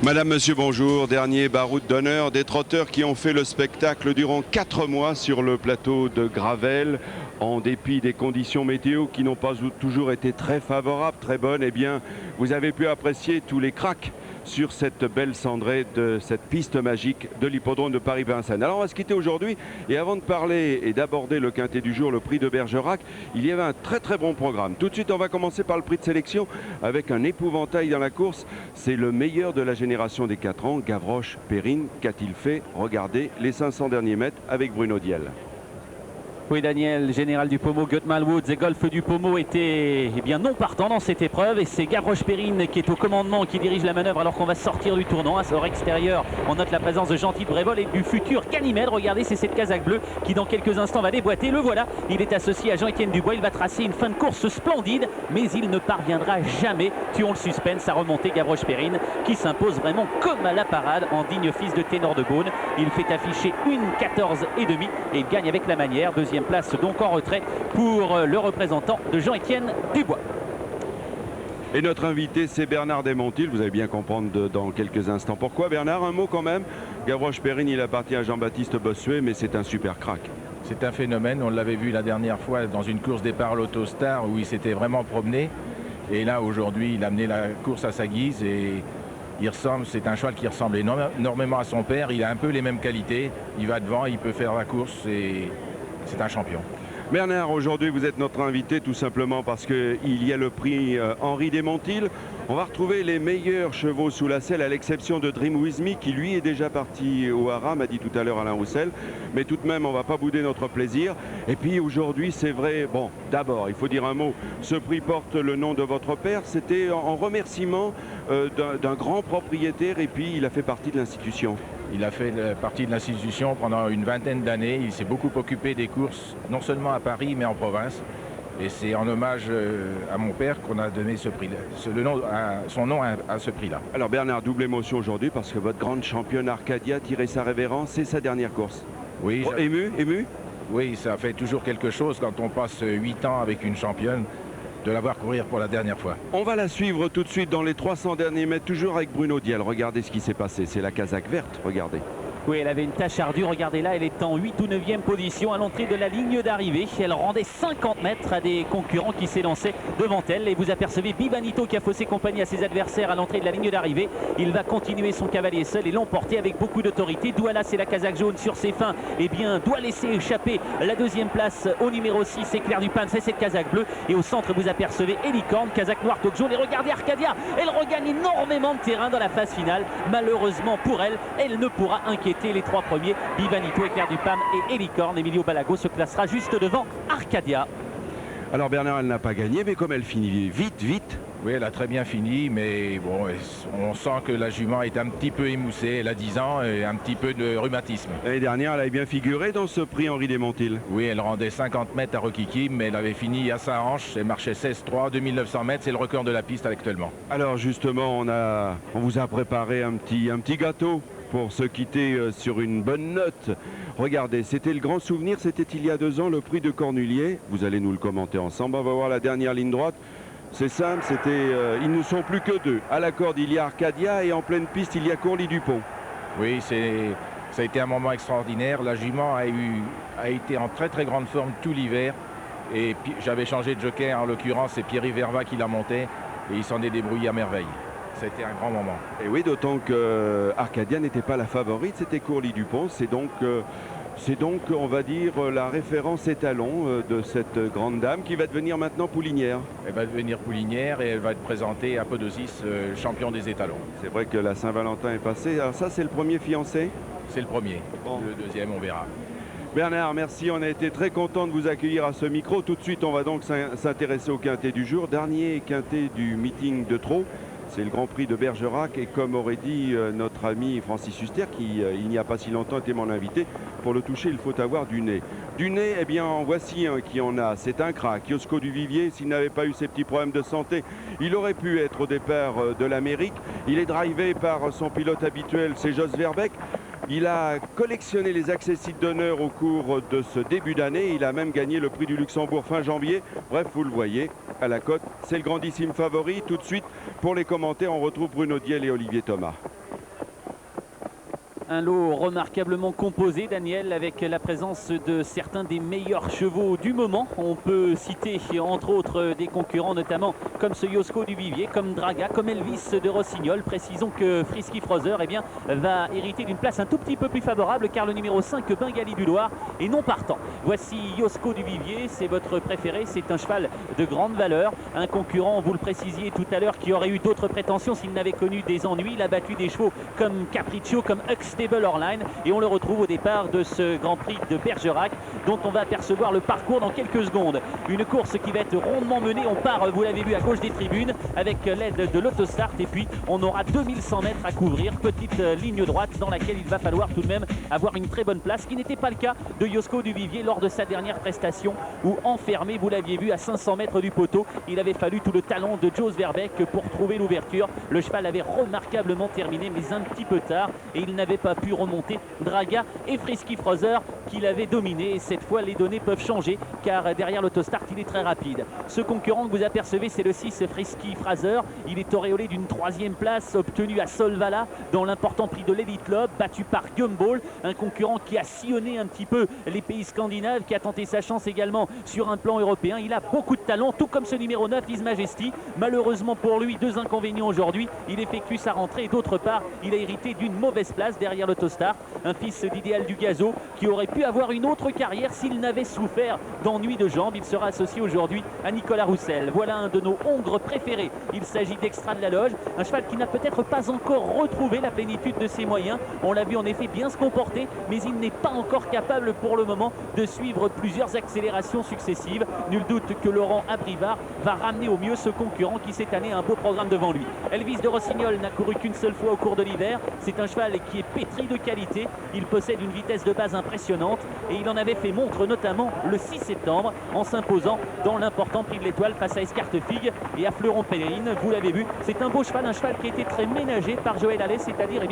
Madame, monsieur, bonjour. Dernier baroud d'honneur des trotteurs qui ont fait le spectacle durant 4 mois sur le plateau de Gravelle. En dépit des conditions météo qui n'ont pas toujours été très favorables, très bonnes, eh bien, vous avez pu apprécier tous les cracks sur cette belle cendrée de cette piste magique de l'hippodrome de Paris-Vincennes. Alors on va se quitter aujourd'hui et avant de parler et d'aborder le quintet du jour, le prix de Bergerac, il y avait un très bon programme. Tout de suite on va commencer par le prix de sélection avec un épouvantail dans la course. C'est le meilleur de la génération des 4 ans, Gavroche-Perrine. Qu'a-t-il fait? Regardez les 500 derniers mètres avec Bruno Diel. Oui, Daniel, général du Pommeau, Gutman Woods et Golf du Pommeau étaient non partants dans cette épreuve. Et c'est Gavroche-Perrine qui est au commandement, qui dirige la manœuvre alors qu'on va sortir du tournant. À sort extérieur, on note la présence de Gentil de Brévol et du futur Ganymède. Regardez, c'est cette casaque bleue qui dans quelques instants va déboîter. Le voilà, il est associé à Jean-Étienne Dubois. Il va tracer une fin de course splendide, mais il ne parviendra jamais, tuons le suspense, à remonter Gavroche-Perrine qui s'impose vraiment comme à la parade en digne fils de Ténor de Beaune. Il fait afficher une 14,5 et il gagne avec la manière. Deuxième place donc en retrait pour le représentant de Jean-Étienne Dubois. Et notre invité, c'est Bernard Desmontil. Vous allez bien comprendre dans quelques instants pourquoi. Bernard, un mot quand même. Gavroche-Perrine, il appartient à Jean-Baptiste Bossuet, mais c'est un super crack. C'est un phénomène. On l'avait vu la dernière fois dans une course départ l'Autostar où il s'était vraiment promené. Et là, aujourd'hui, il a amené la course à sa guise et c'est un cheval qui ressemble énormément à son père. Il a un peu les mêmes qualités. Il va devant, il peut faire la course et c'est un champion. Bernard, aujourd'hui vous êtes notre invité tout simplement parce qu'il y a le prix Henri Desmontil. On va retrouver les meilleurs chevaux sous la selle à l'exception de Dream With Me qui lui est déjà parti au Hara, m'a dit tout à l'heure Alain Roussel. Mais tout de même on va pas bouder notre plaisir. Et puis aujourd'hui c'est vrai, bon d'abord il faut dire un mot, ce prix porte le nom de votre père. C'était en remerciement d'un grand propriétaire et puis il a fait partie de l'institution. Il a fait partie de l'institution pendant une vingtaine d'années. Il s'est beaucoup occupé des courses, non seulement à Paris, mais en province. Et c'est en hommage à mon père qu'on a donné ce prix, son nom à ce prix-là. Alors Bernard, double émotion aujourd'hui parce que votre grande championne Arcadia tirait sa révérence, c'est sa dernière course. Oui. Oh, ému? Oui, ça fait toujours quelque chose quand on passe 8 ans avec une championne. De la voir courir pour la dernière fois. On va la suivre tout de suite dans les 300 derniers mètres, toujours avec Bruno Diel. Regardez ce qui s'est passé, c'est la casaque verte, regardez. Oui, elle avait une tâche ardue, regardez là, elle est en 8 ou 9e position à l'entrée de la ligne d'arrivée. Elle rendait 50 mètres à des concurrents qui s'élançaient devant elle. Et vous apercevez Bibanito qui a faussé compagnie à ses adversaires à l'entrée de la ligne d'arrivée. Il va continuer son cavalier seul et l'emporter avec beaucoup d'autorité. Douala, c'est la casaque jaune sur ses fins. Eh bien, doit laisser échapper la deuxième place au numéro 6, c'est Claire Dupin, c'est cette casaque bleue. Et au centre, vous apercevez Helicorne, casaque noire, toque jaune. Et regardez Arcadia, elle regagne énormément de terrain dans la phase finale. Malheureusement pour elle, elle ne pourra inquiéter les 3 premiers, Bibanito, Éclair du Pam et Helicorne. Emilio Balago se classera juste devant Arcadia. Alors Bernard, elle n'a pas gagné, mais comme elle finit vite. Oui, elle a très bien fini, mais bon, on sent que la jument est un petit peu émoussée. Elle a 10 ans et un petit peu de rhumatisme. L'année dernière, elle avait bien figuré dans ce prix Henri Desmontil. Oui, elle rendait 50 mètres à Rokiki, mais elle avait fini à sa hanche. Elle marchait 16,3, 2900 mètres. C'est le record de la piste actuellement. Alors justement, on vous a préparé un petit gâteau pour se quitter sur une bonne note. Regardez, c'était le grand souvenir, c'était il y a 2 ans, le prix de Cornulier. Vous allez nous le commenter ensemble, on va voir la dernière ligne droite. C'est simple, ils ne sont plus que 2. À la corde, il y a Arcadia et en pleine piste, il y a Courlis-Dupont. Oui, ça a été un moment extraordinaire. La jument a été en très grande forme tout l'hiver. Et j'avais changé de jockey, en l'occurrence, c'est Pierre Verva qui la montait. Et il s'en est débrouillé à merveille. C'était un grand moment. Et oui, d'autant que Arcadia n'était pas la favorite, c'était Courlis-Dupont. C'est donc, on va dire, la référence étalon de cette grande dame qui va devenir maintenant poulinière. Elle va devenir poulinière et elle va être présentée à Podosis, champion des étalons. C'est vrai que la Saint-Valentin est passée. Alors ça, c'est le premier fiancé? C'est le premier. Bon. Le deuxième, on verra. Bernard, merci. On a été très content de vous accueillir à ce micro. Tout de suite, on va donc s'intéresser au quintet du jour. Dernier quintet du meeting de Trot. C'est le Grand Prix de Bergerac et comme aurait dit notre ami Francis Huster qui il n'y a pas si longtemps était mon invité, pour le toucher il faut avoir du nez. Du nez, eh bien en voici un qui en a, c'est un crack. Yosko du Vivier, s'il n'avait pas eu ses petits problèmes de santé, il aurait pu être au départ de l'Amérique. Il est drivé par son pilote habituel, c'est Jos Verbeek. Il a collectionné les accessites d'honneur au cours de ce début d'année. Il a même gagné le prix du Luxembourg fin janvier. Bref, vous le voyez, à la cote, c'est le grandissime favori. Tout de suite, pour les commentaires, on retrouve Bruno Diel et Olivier Thomas. Un lot remarquablement composé, Daniel, avec la présence de certains des meilleurs chevaux du moment. On peut citer entre autres des concurrents, notamment comme ce Yosko du Vivier, comme Draga, comme Elvis de Rossignol. Précisons que Frisky Frozer va hériter d'une place un tout petit peu plus favorable, car le numéro 5, Bengali du Loir, est non partant. Voici Yosko du Vivier, c'est votre préféré, c'est un cheval de grande valeur. Un concurrent, vous le précisiez tout à l'heure, qui aurait eu d'autres prétentions s'il n'avait connu des ennuis. Il a battu des chevaux comme Capriccio, comme Huxtable Orline, et on le retrouve au départ de ce Grand Prix de Bergerac, dont on va apercevoir le parcours dans quelques secondes. Une course qui va être rondement menée. On part, vous l'avez vu, à gauche des tribunes avec l'aide de l'autostart, et puis on aura 2100 mètres à couvrir. Petite ligne droite dans laquelle il va falloir tout de même avoir une très bonne place, ce qui n'était pas le cas de Yosko du Vivier lors de sa dernière prestation, où enfermé, vous l'aviez vu, à 500 mètres du poteau, il avait fallu tout le talent de Jos Verbeek pour trouver l'ouverture. Le cheval avait remarquablement terminé, mais un petit peu tard, et il n'avait pas pu remonter Draga et Frisky Frozer qui l'avaient dominé. Et cette fois, les données peuvent changer, car derrière l'autostart, il est très rapide. Ce concurrent que vous apercevez, c'est le 6 Frisky Frozer. Il est auréolé d'une 3e place obtenue à Solvala dans l'important prix de l'Elite Lob, battu par Gumball, un concurrent qui a sillonné un petit peu les pays scandinaves, qui a tenté sa chance également sur un plan européen. Il a beaucoup de talent, tout comme ce numéro 9, His Majesty. Malheureusement pour lui, 2 inconvénients aujourd'hui. Il effectue sa rentrée et d'autre part, il a hérité d'une mauvaise place derrière l'autostart. Un fils d'Idéal du Gazo qui aurait pu avoir une autre carrière s'il n'avait souffert d'ennuis de jambes. Il sera associé aujourd'hui à Nicolas Roussel. Voilà un de nos hongres préférés. Il s'agit d'Extra de la Loge, un cheval qui n'a peut-être pas encore retrouvé la plénitude de ses moyens. On l'a vu en effet bien se comporter, mais il n'est pas encore capable pour le moment de suivre plusieurs accélérations successives. Nul doute que Laurent Abrivard va ramener au mieux ce concurrent qui cette année a un beau programme devant lui. Elvis de Rossignol n'a couru qu'une seule fois au cours de l'hiver. C'est un cheval qui est pétri de qualité. Il possède une vitesse de base impressionnante et il en avait fait montre notamment le 6 septembre en s'imposant dans l'important prix de l'Étoile face à Escartefigue et à Fleuron Pèlerine. Vous l'avez vu, c'est un beau cheval, un cheval qui a été très ménagé par Joël Allais, c'est-à-dire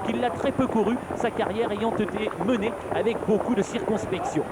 qu'il l'a très peu couru, sa carrière ayant été menée avec beaucoup de circonspection.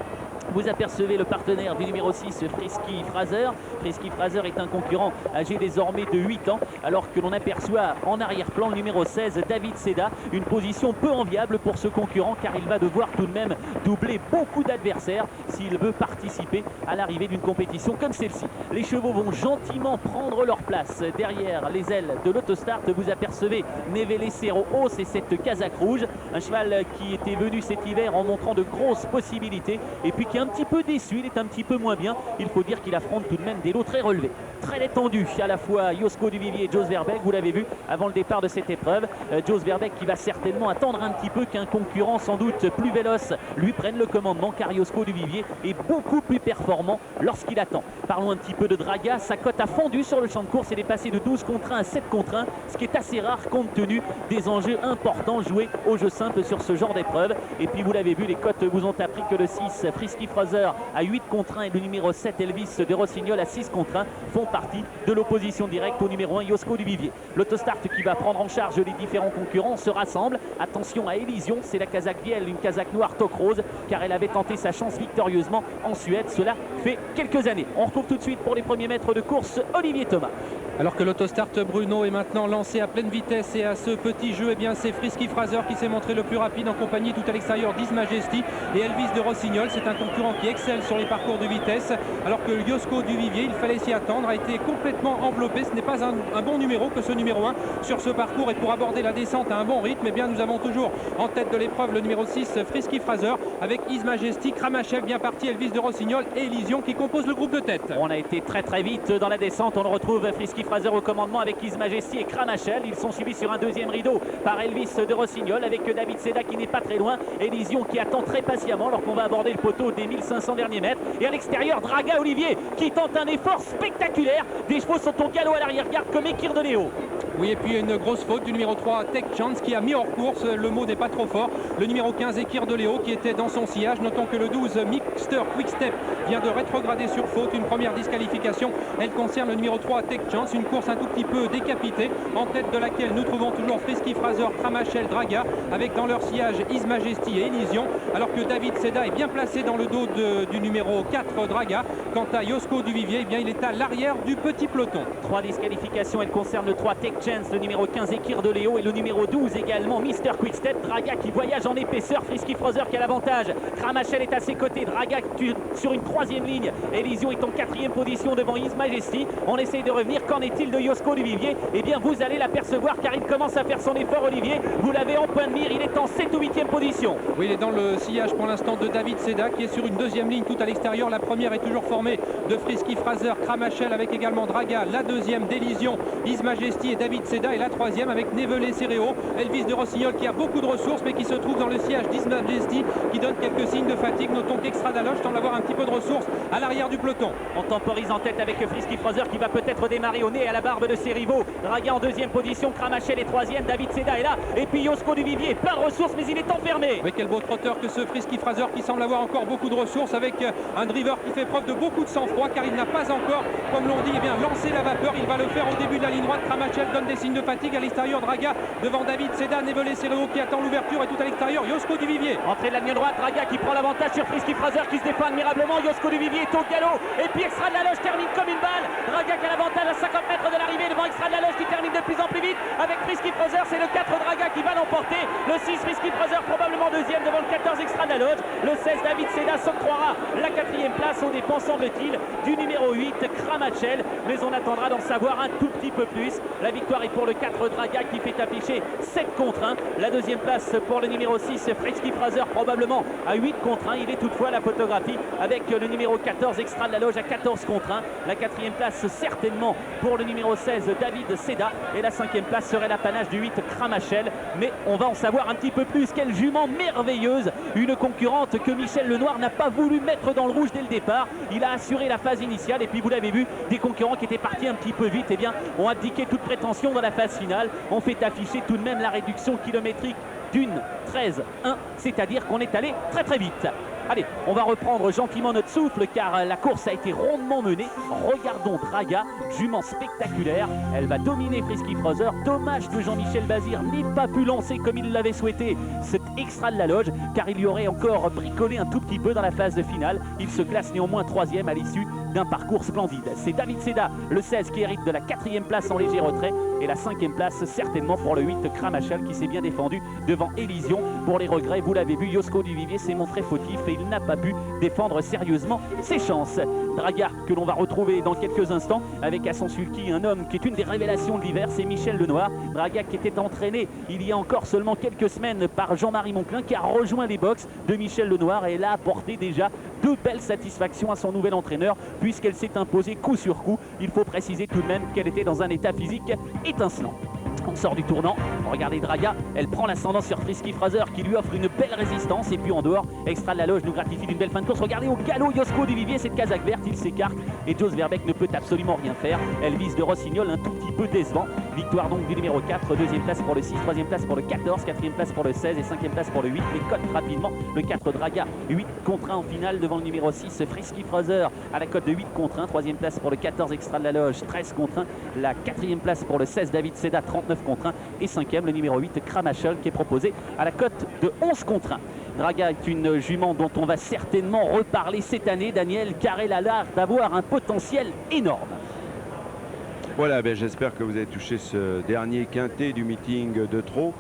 Vous apercevez le partenaire du numéro 6, Frisky Frozer. Frisky Frozer est un concurrent âgé désormais de 8 ans, alors que l'on aperçoit en arrière-plan le numéro 16, David Seda. Une position peu enviable pour ce concurrent, car il va devoir tout de même doubler beaucoup d'adversaires s'il veut participer à l'arrivée d'une compétition comme celle-ci. Les chevaux vont gentiment prendre leur place derrière les ailes de l'autostart. Vous apercevez Nevele Cerro Os et cette casaque rouge, un cheval qui était venu cet hiver en montrant de grosses possibilités, et puis qui est un petit peu déçu, il est un petit peu moins bien. Il faut dire qu'il affronte tout de même des lots très relevés. Très détendu à la fois Yosko du Vivier et Jos Verbeek, vous l'avez vu avant le départ de cette épreuve. Jos Verbeek qui va certainement attendre un petit peu qu'un concurrent sans doute plus véloce lui prenne le commandement, car Yosko du Vivier est beaucoup plus performant lorsqu'il attend. Parlons un petit peu de Draga. Sa cote a fondu sur le champ de course, elle est passée de 12 contre 1 à 7 contre 1, ce qui est assez rare compte tenu des enjeux importants joués au jeu simple sur ce genre d'épreuve. Et puis vous l'avez vu, les cotes vous ont appris que le 6 Frisky Frozer à 8 contre 1 et le numéro 7 Elvis de Rossignol à 6 contre 1 font partie de l'opposition directe au numéro 1 Yosko du Vivier. L'autostart qui va prendre en charge les différents concurrents se rassemble. Attention à Élysion, c'est la casaque Biel, une casaque noire toque rose, car elle avait tenté sa chance victorieusement en Suède, cela fait quelques années. On retrouve tout de suite pour les premiers mètres de course Olivier Thomas. Alors que l'autostart Bruno est maintenant lancé à pleine vitesse et à ce petit jeu, c'est Frisky Frozer qui s'est montré le plus rapide en compagnie tout à l'extérieur d'His Majesty et Elvis de Rossignol. C'est un concurrent qui excelle sur les parcours de vitesse, alors que Yosko du Vivier, il fallait s'y attendre, a été complètement enveloppé. Ce n'est pas un bon numéro que ce numéro 1 sur ce parcours, et pour aborder la descente à un bon rythme, nous avons toujours en tête de l'épreuve le numéro 6 Frisky Frozer avec His Majesty, Kramachev bien parti, Elvis de Rossignol et Élysion qui composent le groupe de tête. On a été très vite dans la descente. On le retrouve Frisky Frozer au commandement avec His Majesty et Kramachev. Ils sont suivis sur un deuxième rideau par Elvis de Rossignol avec David Seda qui n'est pas très loin, Élysion qui attend très patiemment alors qu'on va aborder le poteau des 1500 derniers mètres. Et à l'extérieur, Draga Olivier qui tente un effort spectaculaire. Des chevaux sont au galop à l'arrière-garde comme Ekir de Léo. Oui, et puis une grosse faute du numéro 3 Tech Chance qui a mis hors course, le mot n'est pas trop fort, le numéro 15 Ekir de Léo qui était dans son sillage. Notons que le 12 Mixter Quickstep vient de rétrograder sur faute, une première disqualification. Elle concerne le numéro 3 Tech Chance, une course un tout petit peu décapitée, en tête de laquelle nous trouvons toujours Frisky Frozer, Kramachel, Draga, avec dans leur sillage His Majesty et Élysion, alors que David Seda est bien placé dans le dos du numéro 4 Draga. Quant à Yosko du Vivier, il est à l'arrière du petit peloton. 3 disqualifications, elles concernent le 3 Tech Chance, Chance, le numéro 15 Ekir de Léo et le numéro 12 également Mister Quickstep. Draga qui voyage en épaisseur, Frisky Fraser qui a l'avantage. Kramachel est à ses côtés, Draga sur une troisième ligne. Elysion est en quatrième position devant His Majesty. On essaye de revenir, qu'en est-il de Yosko Duvivier? Eh bien vous allez l'apercevoir car il commence à faire son effort, Olivier. Vous l'avez en point de mire, il est en 7 ou 8e position. Oui, il est dans le sillage pour l'instant de David Seda qui est sur une deuxième ligne tout à l'extérieur. La première est toujours formée de Frisky Fraser, Kramachel avec également Draga. La deuxième d'Elysion, His Majesty et David Seda. Et la troisième avec Nevelé Cereo, Elvis de Rossignol qui a beaucoup de ressources mais qui se trouve dans le sillage d'His Majesty qui donne quelques signes de fatigue. Notons qu'Extra Daloche semble avoir un petit peu de ressources à l'arrière du peloton. On temporise en tête avec Frisky Fraser qui va peut-être démarrer au nez et à la barbe de ses rivaux. Draga en deuxième position, Kramachel est troisième, David Seda est là. Et puis Yosko Duvivier, plein de ressources mais il est enfermé. Mais quel beau trotteur que ce Frisky Fraser qui semble avoir encore beaucoup de ressources avec un driver qui fait preuve de beaucoup de sang-froid car il n'a pas encore, comme l'on dit, lancé la vapeur. Il va le faire au début de la ligne droite. Kramachel donne des signes de fatigue à l'extérieur. Draga devant David Seda, Nevelé Cereo qui attend l'ouverture et tout à l'extérieur Yosko Duvivier. Entrée de la ligne droite, Draga qui prend l'avantage sur Frisky Fraser qui se défend admirablement. Yosko Duvivier est au galop et puis Extra de la Loge termine comme une balle. Draga qui a l'avantage à 50 mètres de l'arrivée devant Extra de la Loge qui termine de plus en plus vite avec Frisky Fraser. C'est le 4 Draga qui va l'emporter. Le 6 Frisky Fraser probablement deuxième devant le 14 Extra de la Loge. Le 16 David Seda s'octroiera la quatrième place aux dépens semble-t-il du numéro 8 Kramachel. Mais on attendra d'en savoir un tout petit peu plus. La victoire est pour le 4 Draga qui fait afficher 7 contre 1. La deuxième place pour le numéro 6 Frisky Fraser probablement à 8 contre 1. Il est toutefois la photographie avec le numéro 14 Extra de la Loge à 14 contre 1. La quatrième place certainement pour le numéro 16 David Seda. Et la cinquième place serait l'apanage du 8 Kramachel. Mais on va en savoir un petit peu plus. Quelle jument merveilleuse. Une concurrente que Michel Lenoir n'a pas voulu mettre dans le rouge dès le départ. Il a assuré la phase initiale et puis vous l'avez vu, des concurrents qui étaient partis un petit peu vite eh bien, ont abdiqué toute prétention dans la phase finale. On fait afficher tout de même la réduction kilométrique d'une 13-1, c'est-à-dire qu'on est allé très très vite. Allez, on va reprendre gentiment notre souffle car la course a été rondement menée. Regardons Draga, jument spectaculaire. Elle va dominer Frisky Fraser. Dommage que Jean-Michel Bazir n'ait pas pu lancer comme il l'avait souhaité cet Extra de la Loge car il y aurait encore bricolé un tout petit peu dans la phase de finale. Il se classe néanmoins troisième à l'issue d'un parcours splendide. C'est David Seda, le 16, qui hérite de la quatrième place en léger retrait et la cinquième place certainement pour le 8 Kramachel qui s'est bien défendu devant Elysion. Pour les regrets, vous l'avez vu, Yosko Duvivier s'est montré fautif et il n'a pas pu défendre sérieusement ses chances. Draga que l'on va retrouver dans quelques instants avec à son sulky un homme qui est une des révélations de l'hiver, c'est Michel Lenoir. Draga qui était entraîné il y a encore seulement quelques semaines par Jean-Marie Monclin qui a rejoint les box de Michel Lenoir et elle a apporté déjà de belles satisfactions à son nouvel entraîneur puisqu'elle s'est imposée coup sur coup. Il faut préciser tout de même qu'elle était dans un état physique étincelant. On sort du tournant, regardez Draga, elle prend l'ascendant sur Frisky Fraser qui lui offre une belle résistance et puis en dehors, Extra de la Loge nous gratifie d'une belle fin de course. Regardez au galop Yosko Duvivier, cette casaque verte, il s'écarte et Jos Verbeek ne peut absolument rien faire. Elvis de Rossignol un tout petit peu décevant. Victoire donc du numéro 4, deuxième place pour le 6, troisième place pour le 14, quatrième place pour le 16 et cinquième place pour le 8. Les cotes rapidement, le 4 Draga, 8 contre 1 en finale devant le numéro 6 Frisky Fraser à la cote de 8 contre 1, troisième place pour le 14 Extra de la Loge, 13 contre 1, la quatrième place pour le 16 David Seda, 39 contre 1 et cinquième le numéro 8 Kramachel qui est proposé à la cote de 11 contre 1. Draga est une jument dont on va certainement reparler cette année, Daniel, car elle a l'air d'avoir un potentiel énorme. Voilà, j'espère que vous avez touché ce dernier quintet du meeting de Trot.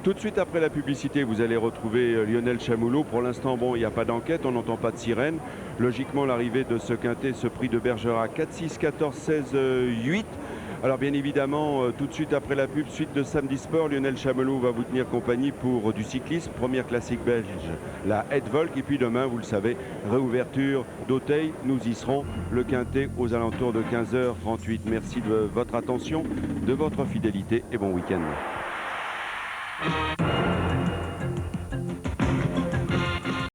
Tout de suite après la publicité, vous allez retrouver Lionel Chamoulot. Pour l'instant, bon, il n'y a pas d'enquête, on n'entend pas de sirène. Logiquement, l'arrivée de ce quintet, ce prix de Bergerac, 4, 6, 14, 16, 8. Alors bien évidemment, tout de suite après la pub, suite de Samedi Sport, Lionel Chamelot va vous tenir compagnie pour du cyclisme, première classique belge, la Hetvolk. Et puis demain, vous le savez, réouverture d'Auteuil, nous y serons, le quintet aux alentours de 15h38. Merci de votre attention, de votre fidélité et bon week-end.